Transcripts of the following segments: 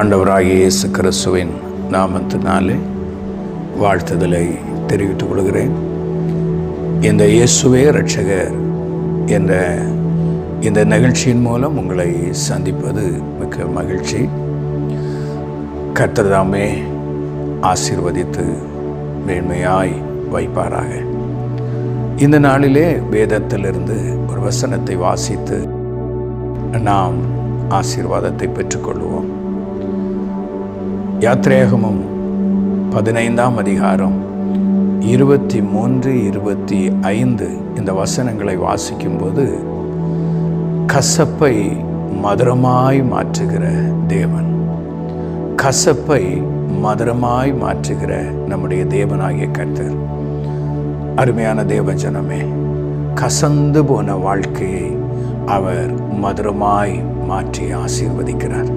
ஆண்டவராகிய இயேசு கிறிஸ்துவின் நாமத்தினாலே வாழ்த்துதலை தெரிவித்துக் கொள்கிறேன். இந்த இயேசுவே இரட்சகர் என்ற இந்த நிகழ்ச்சியின் மூலம் உங்களை சந்திப்பது மிக்க மகிழ்ச்சி. கர்த்தர் தாமே ஆசீர்வதித்து மேன்மையாய் வைப்பாராக. இந்த நாளிலே வேதத்திலிருந்து ஒரு வசனத்தை வாசித்து நாம் ஆசீர்வாதத்தை பெற்றுக்கொள்வோம். யாத்திராகமம் 15ஆம் அதிகாரம் 23, 25 இந்த வசனங்களை வாசிக்கும்போது, கசப்பை மதுரமாய் மாற்றுகிற தேவன், கசப்பை மதுரமாய் மாற்றுகிற நம்முடைய தேவனாகிய கர்த்தர். அருமையான தேவஜனமே, கசந்து போன வாழ்க்கையை அவர் மதுரமாய் மாற்றி ஆசீர்வதிக்கிறார்.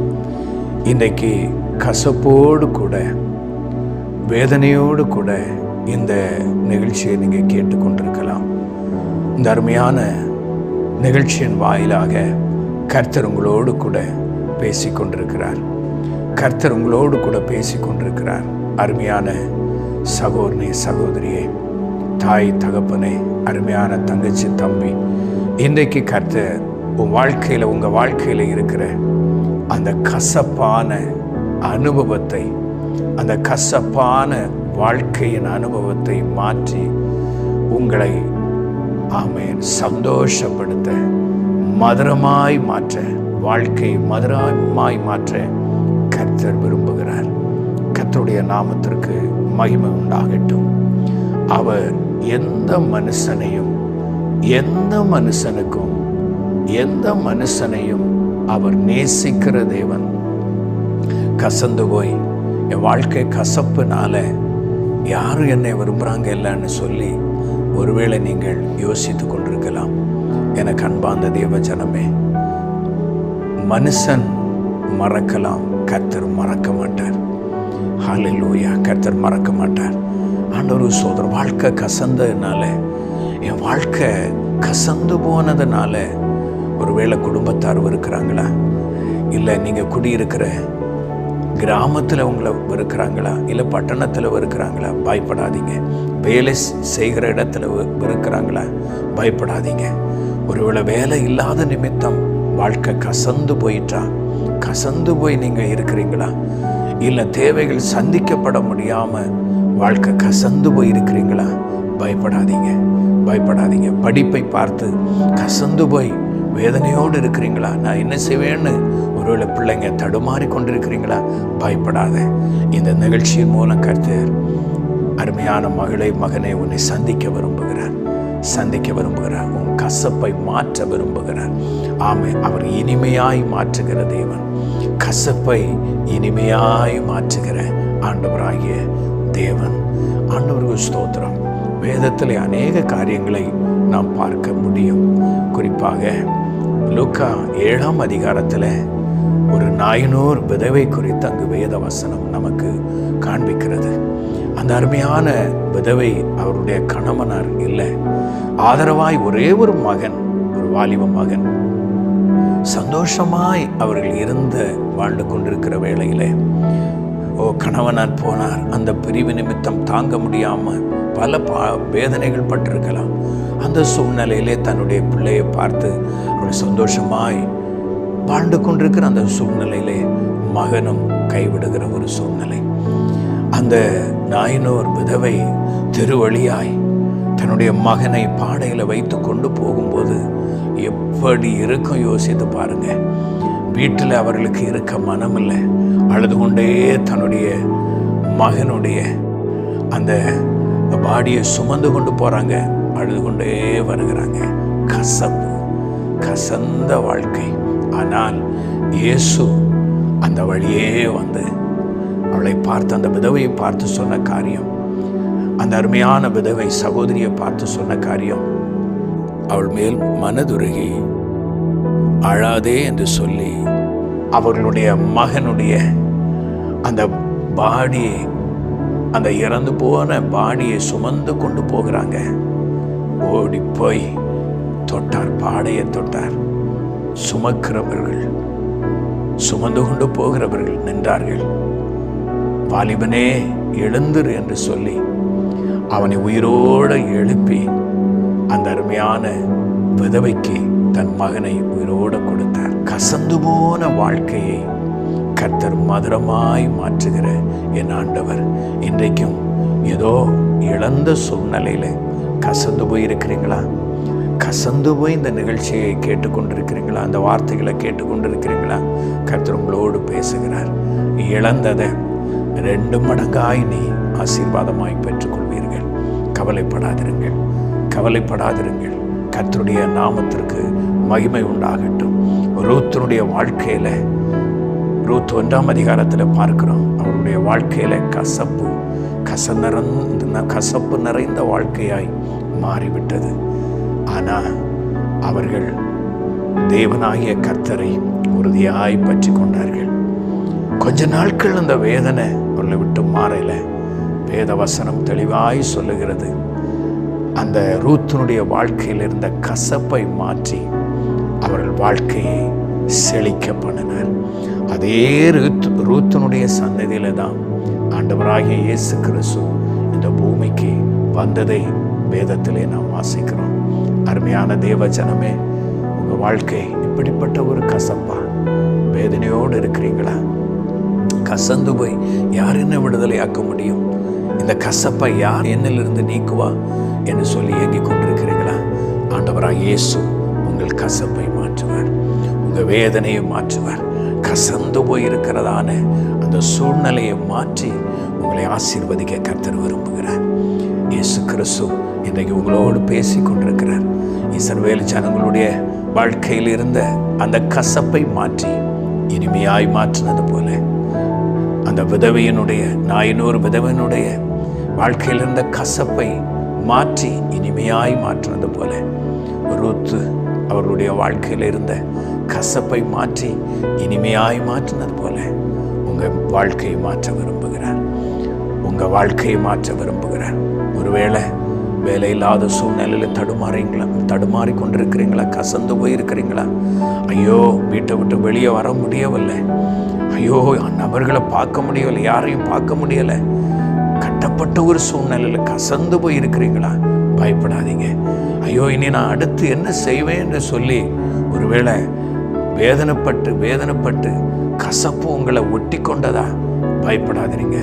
இன்றைக்கு கசப்போடு கூட வேதனையோடு கூட இந்த நிகழ்ச்சியை நீங்கள் கேட்டுக்கொண்டிருக்கலாம். இந்த அருமையான நிகழ்ச்சியின் வாயிலாக கர்த்தர் உங்களோடு கூட பேசிக்கொண்டிருக்கிறார். கர்த்தர் உங்களோடு கூட பேசிக்கொண்டிருக்கிறார். அருமையான சகோதரனே, சகோதரியே, தாய் தகப்பனே, அருமையான தங்கச்சி, தம்பி, இன்றைக்கு கர்த்தர் உங்கள் வாழ்க்கையில் இருக்கிற அந்த கசப்பான அனுபவத்தை, அந்த கசப்பான வாழ்க்கையின் அனுபவத்தை மாற்றி உங்களை சந்தோஷப்படுத்த, மதுரமாய் மாற்ற, வாழ்க்கை மதுரமாய் மாற்ற கர்த்தர் விரும்புகிறார். கர்த்தருடைய நாமத்திற்கு மகிமை உண்டாகட்டும். அவர் எந்த மனுஷனையும் அவர் நேசிக்கிற தேவன். கசந்து போய் என் வாழ்க்கை கசப்புனால யாரும் என்னை விரும்புகிறாங்க இல்லைன்னு சொல்லி ஒருவேளை நீங்கள் யோசித்து கொண்டிருக்கலாம். எனக்கு அன்பார்ந்த தேவ ஜனமே, மனுஷன் மறக்கலாம், கர்த்தர் மறக்க மாட்டார். ஹல்லேலூயா, கர்த்தர் மறக்க மாட்டார். ஆண்டவர் சோதர, வாழ்க்கை கசந்ததுனால, என் வாழ்க்கை கசந்து போனதுனால ஒருவேளை குடும்பத்தார் இருக்கிறாங்களா, இல்லை நீங்கள் குடியிருக்கிற கிராமத்தில் உங்களை இருக்கிறாங்களா, இல்லை பட்டணத்தில் இருக்கிறாங்களா, பயப்படாதீங்க. வேலை செய்கிற இடத்துல இருக்கிறாங்களா, பயப்படாதீங்க. ஒருவேளை வேலை இல்லாத நிமித்தம் வாழ்க்கை கசந்து போயிட்டா, கசந்து போய் நீங்கள் இருக்கிறீங்களா, இல்லை தேவைகள் சந்திக்கப்பட முடியாமல் வாழ்க்கை கசந்து போய் இருக்கிறீங்களா, பயப்படாதீங்க. படிப்பை பார்த்து கசந்து போய் வேதனையோடு இருக்கிறீங்களா, நான் என்ன செய்வேன்னு ஒருவேளை பிள்ளைங்க தடுமாறி கொண்டிருக்கிறீங்களா, பயப்படாத. இந்த நிகழ்ச்சியின் மூலம் கர்த்தர் அருமையான மகளே, மகனே, உன்னை சந்திக்க விரும்புகிறார். உன் கசப்பை மாற்ற விரும்புகிறார். அவர் இனிமையாய் மாற்றுகிற தேவன், கசப்பை இனிமையாய் மாற்றுகிற ஆண்டவராகிய தேவன். ஆண்டவருக்கு ஸ்தோத்திரம். வேதத்தில் அநேக காரியங்களை நாம் பார்க்க முடியும். குறிப்பாக லூக்கா 7ஆம் அதிகாரத்தில் ஒரு 400 விதவை குறித்து அங்கு வேத வசனம் நமக்கு காண்பிக்கிறது. அந்த அருமையான விதவை அவருடைய கணவனார் இல்லை, ஆதரவாய் ஒரே ஒரு மகன், ஒரு வாலிப மகன், சந்தோஷமாய் அவர்கள் வாழ்ந்து கொண்டிருக்கிற வேளையிலே கணவனார் போனார். அந்த பிரிவு நிமித்தம் தாங்க முடியாமல் பல வேதனைகள் பட்டிருக்கலாம். அந்த சூழ்நிலையிலே தன்னுடைய பிள்ளையை பார்த்து அவருடைய சந்தோஷமாய் வாழ்ந்து கொண்டிருக்கிற அந்த சூழ்நிலையிலே மகனும் கைவிடுகிற ஒரு சூழ்நிலை. அந்த 400 விதவை திருவழியாய் தன்னுடைய மகனை பாடையில் வைத்து கொண்டு போகும்போது எப்படி இருக்கும் யோசித்து பாருங்க. வீட்டில் அவர்களுக்கு இருக்க மனம் இல்லை, அழுது கொண்டே தன்னுடைய மகனுடைய அந்த பாடியை சுமந்து கொண்டு போகிறாங்க, அழுது கொண்டே வருகிறாங்க. கசந்த வாழ்க்கை. ஆனால் இயேசு அந்த வழியே வந்து அவளை பார்த்து, அந்த விதவையை பார்த்து சொன்ன காரியம், அந்த அருமையான விதவை சகோதரியை பார்த்து சொன்ன காரியம், அவள் மேல் மனதுருகி அழாதே என்று சொல்லி அவர்களுடைய மகனுடைய அந்த பாடியை, அந்த இறந்து போன பாடியை சுமந்து கொண்டு போகிறாங்க. ஓடி போய் தொட்டார், பாடையை தொட்டார். சுமக்கிறவர்கள் சுமந்து கொண்டு போகிறவர்கள் நின்றார்கள். வாலிபனே எழுந்திரு என்று சொல்லி அவனை உயிரோடு எழுப்பி அந்த அருமையான விதவைக்கு தன் மகனை உயிரோடு கொடுத்தார். கசந்து போன வாழ்க்கையை கர்த்தர் மதுரமாய் மாற்றுகிற என் ஆண்டவர் இன்றைக்கும் ஏதோ இழந்த சூழ்நிலையில கசந்து போயிருக்கிறீங்களா? கசந்து போய் இந்த நிகழ்ச்சியை கேட்டுக்கொண்டிருக்கிறீங்களா? அந்த வார்த்தைகளை கேட்டுக்கொண்டிருக்கிறீங்களா? கர்த்தர் உங்களோடு பேசுகிறார். இழந்ததை 2 மடங்காய் நீ ஆசீர்வாதமாய் பெற்றுக்கொள்வீர்கள். கவலைப்படாதிருங்கள், கவலைப்படாதிருங்கள். கர்த்தருடைய நாமத்திற்கு மகிமை உண்டாகட்டும். ரூத்தினுடைய வாழ்க்கையில, ரூத் 1ஆம் அதிகாரத்தில் பார்க்கிறோம், அவருடைய வாழ்க்கையில கசப்பு நிறைந்த வாழ்க்கையாய் மாறிவிட்டது. ஆனால் அவர்கள் தேவனாகிய கர்த்தரை உறுதியாய் பற்றி கொண்டார்கள். கொஞ்ச நாட்கள் அந்த வேதனை அவர்களை விட்டு மாறல. வேத வசனம் தெளிவாய் சொல்லுகிறது, அந்த ரூத்தினுடைய வாழ்க்கையில் இருந்த கசப்பை மாற்றி அவர்கள் வாழ்க்கையை செழிக்க பண்ணினார். அதே ரூத்தினுடைய சன்னதியில தான் ஆண்டவராகிய இயேசு கிறிஸ்து இந்த பூமிக்கு வந்ததை வேதத்திலே நாம் வாசிக்கிறோம். அருமையான தேவ ஜனமே, உங்கள் வாழ்க்கை இப்படிப்பட்ட ஒரு கசப்பா வேதனையோடு இருக்கிறீங்களா? கசந்து போய் யார் என்ன விடுதலையாக்க முடியும்? இந்த கசப்பை யார் என்னிலிருந்து நீக்குவா என்று சொல்லி ஏங்கிக் கொண்டிருக்கிறீங்களா? ஆண்டவராக இயேசு உங்கள் கசப்பை மாற்றுவார், உங்கள் வேதனையை மாற்றுவார். கசந்து போய் இருக்கிறதான அந்த சூழ்நிலையை மாற்றி உங்களை ஆசீர்வதிக்க கர்த்தர் விரும்புகிறார். இயேசு கிறிஸ்து இன்றைக்கு உங்களோடு பேசி கொண்டிருக்கிறார். இஸ்ரவேல் ஜனங்களுடைய வாழ்க்கையில் இருந்த அந்த கசப்பை மாற்றி இனிமையாய் மாற்றினது போல, அந்த விதவையினுடைய நாயினூர் விதவையினுடைய வாழ்க்கையில் இருந்த கசப்பை மாற்றி இனிமையாய் மாற்றினது போல, ரூத்து அவர்களுடைய வாழ்க்கையில் இருந்த கசப்பை மாற்றி இனிமையாய் மாற்றினது போல உங்கள் வாழ்க்கையை மாற்ற விரும்புகிறார். உங்கள் வாழ்க்கையை மாற்ற விரும்புகிறார். ஒருவேளை வேலை இல்லாத சூழ்நிலையில் தடுமாறி கொண்டிருக்கிறீங்களா? கசந்து போயிருக்கிறீங்களா? ஐயோ, வீட்டை விட்டு வெளியே வர முடியவில்லை, ஐயோ நபர்களை பார்க்க முடியவில்லை, யாரையும் பார்க்க முடியலை, கட்டப்பட்ட ஒரு சூழ்நிலையில் கசந்து போயிருக்கிறீங்களா? பயப்படாதீங்க. ஐயோ, இனி நான் அடுத்து என்ன செய்வேன் என்று சொல்லி ஒருவேளை வேதனைப்பட்டு கசப்பு உங்களை ஒட்டி கொண்டதா? பயப்படாதீங்க.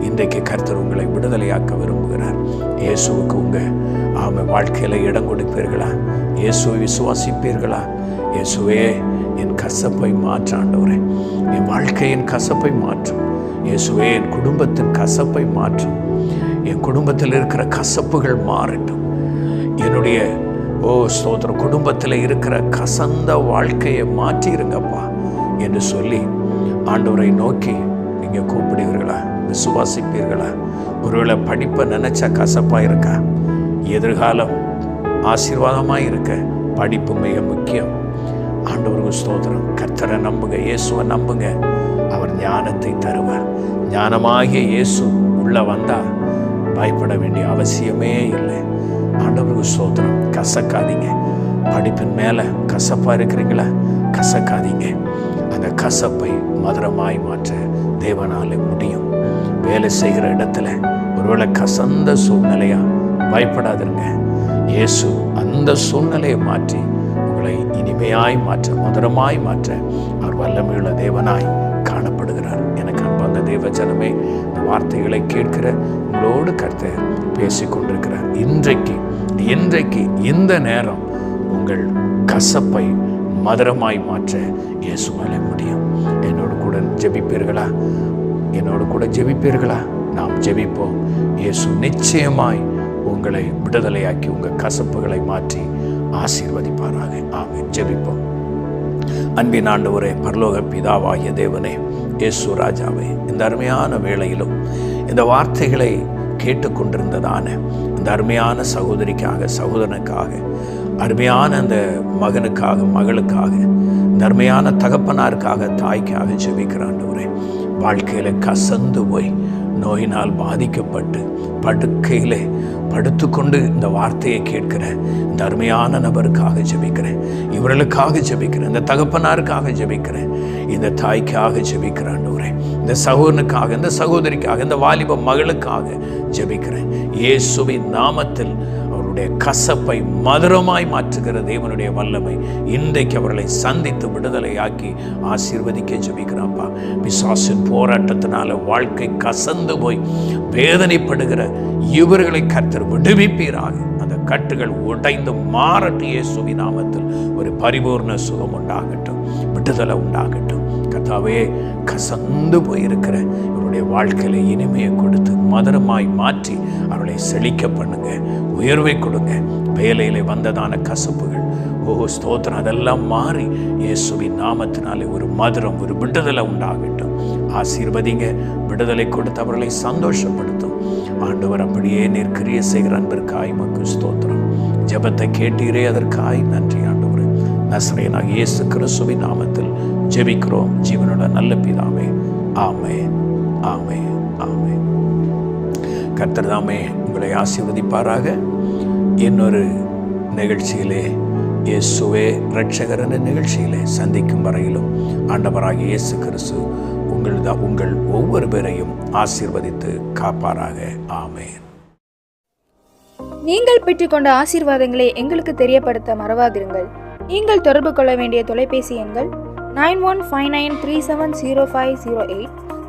இன்றைக்கு கர்த்தர் உங்களை விடுதலையாக்க விரும்புகிறார். இயேசுவுக்கு உங்கள் வாழ்க்கையில் இடம் கொடுப்பீர்களா? இயேசுவை விசுவாசிப்பீர்களா? இயேசுவே, என் கசப்பை மாற்ற ஆண்டவரே, என் வாழ்க்கையின் கசப்பை மாற்றும். இயேசுவே, என் குடும்பத்தின் கசப்பை மாற்றும். என் குடும்பத்தில் இருக்கிற கசப்புகள் மாறட்டும். என்னுடைய ஸ்தோத்திர குடும்பத்தில் இருக்கிற கசந்த வாழ்க்கையை மாற்றிருங்கப்பா என்று சொல்லி ஆண்டவரை நோக்கி நீங்கள் கூப்பிடுவீர்களா? விசுவாசிப்பீர்களா? ஒருவேளை படிப்பை நினைச்சா கசப்பாக இருக்கா? எதிர்காலம் ஆசீர்வாதமாக இருக்க படிப்பு மிக முக்கியம். ஆண்டவருக்கு ஸ்தோத்திரம். கர்த்தரை நம்புங்க, இயேசுவை நம்புங்க, அவர் ஞானத்தை தருவார். ஞானமாகிய இயேசு உள்ள வந்தா பயப்பட வேண்டிய அவசியமே இல்லை. ஆண்டவருக்கு ஸ்தோத்திரம். கசக்காதீங்க. படிப்பின் மேலே கசப்பாக இருக்கிறீங்களா? கசக்காதீங்க. அந்த கசப்பை மதுரமாய் மாற்ற தேவனாலே முடியும். வேலை செய்கிற இடத்துல ஒருவேளை கசந்த சூழ்நிலையா? பயப்படாதிருங்க. இயேசு அந்த சூழ்நிலையை மாற்றி உங்களை இனிமையாய் மாற்ற, மதுரமாய் மாற்ற அவர் வல்லமையுள்ள தேவனாய் காணப்படுகிறார். எனக்கு அன்பார்ந்த தேவ ஜனமே, இந்த வார்த்தைகளை கேட்கிற உங்களோடு கர்த்தர் பேசிக்கொண்டிருக்கிறார். இன்றைக்கு இந்த நேரம் உங்கள் கசப்பை மதுரமாய் மாற்ற இயேசுவாலே முடியும். என்னோடு கூட ஜெபிப்பீர்களா? நாம் ஜெபிப்போம். இயேசு நிச்சயமாய் உங்களை விடுதலையாக்கி உங்கள் கசப்புகளை மாற்றி ஆசீர்வதிப்பாராக. ஆமென். ஜெபிப்போம். அன்பின் ஆண்டவரே, பரலோக பிதாவாகிய தேவனே, இயேசு ராஜாவே, இந்த அருமையான வேளையிலும் இந்த வார்த்தைகளை கேட்டுக்கொண்டிருந்ததான இந்த அருமையான சகோதரிக்காக, சகோதரனுக்காக, அருமையான அந்த மகனுக்காக, மகளுக்காக, இந்த அருமையான தகப்பனாருக்காக, தாய்க்காக ஜெபிக்கிற ஆண்டவரே, வாழ்க்கையில் கசந்து போய் நோயினால் பாதிக்கப்பட்டு படுக்கையிலே படுத்துக்கொண்டு இந்த வார்த்தையை கேட்கிற இந்த அருமையான நபருக்காக ஜெபிக்கிறேன். இவர்களுக்காக ஜெபிக்கிறேன். இந்த தகப்பனாருக்காக ஜெபிக்கிறேன். இந்த தாய்க்காக ஜெபிக்கிறேன். இந்த சகோதரனுக்காக, இந்த சகோதரிக்காக, இந்த வாலிப மகளுக்காக ஜெபிக்கிறேன். இயேசுவின் நாமத்தில் அவருடைய கசப்பை மதுரமாய் மாற்றுகிற தேவனுடைய வல்லமை இன்றைக்கு அவர்களை சந்தித்து விடுதலையாக்கி ஆசீர்வதிக்க ஜெபிக்கிறாப்பா. பிசாசின் போராட்டத்தினால வாழ்க்கை கசந்து போய் வேதனைப்படுகிற இவர்களை கர்த்தர் விடுவிப்பீராக. அந்த கட்டுகள் உடைந்து மாறட்டு. இயேசுவின் நாமத்தில் ஒரு பரிபூர்ண சுகம் உண்டாகட்டும், விடுதலை உண்டாகட்டும். கர்த்தாவே, கசந்து போயிருக்கிற இவருடைய வாழ்க்கையில இனிமையை கொடுத்து மதுரமாய் மாற்றி அவர்களை செழிக்க பண்ணுங்க, உயர்வை கொடுங்க. வேலையில வந்ததான கசப்புகள், ஸ்தோத்திரம், அதெல்லாம் மாறி இயேசுவின் நாமத்தினாலே ஒரு மதுரம், ஒரு விடுதலை உண்டாகட்டும். ஆசீர்வதிங்க, விடுதலை கொடுத்து அவர்களை சந்தோஷப்படுத்தும். ஆண்டவர் அப்படியே நீர் கிரியை செய்கிற அன்பிற்காய் உமக்கு ஸ்தோத்திரம். ஜெபத்தை கேட்டீரே, அதற்காய் நன்றி ஆண்டவரே. நசரேயனாகிய இயேசு கிறிஸ்துவின் நாமத்தில் ஜெபிக்கிறோம் ஜீவனோட நல்ல பிதாவே. ஆமென், ஆமென், ஆமென். கர்த்தர் தாமே உங்களை ஆசீர்வதிப்பாராக. இன்னொரு நிகழ்ச்சியிலே, இயேசுவே இரட்சகர் என்ற நிகழ்ச்சியிலே சந்திக்கும் வரையிலும் ஆண்டவராகிய இயேசு கிறிஸ்து உங்கள் ஒவ்வொரு பேரையும் ஆசீர்வதித்து காப்பாராக. ஆமென். நீங்கள் பெற்றுக்கொண்ட ஆசீர்வாதங்களை எங்களுக்கு தெரியப்படுத்த மறவாதிருங்கள். நீங்கள் தொடர்பு கொள்ள வேண்டிய தொலைபேசி எண்கள் 9159370508,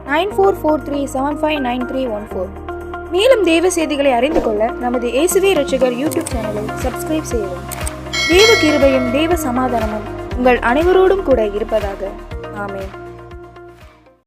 9443759314. மேலும் தேவ செய்திகளை அறிந்து கொள்ள நமது இயேசுவே இரட்சகர் யூடியூப் சேனலை சப்ஸ்கிரைப் செய்யவும். தேவ கிருபையும் தேவ சமாதானமும் உங்கள் அனைவரோடும் கூட இருப்பதாக. ஆமென்.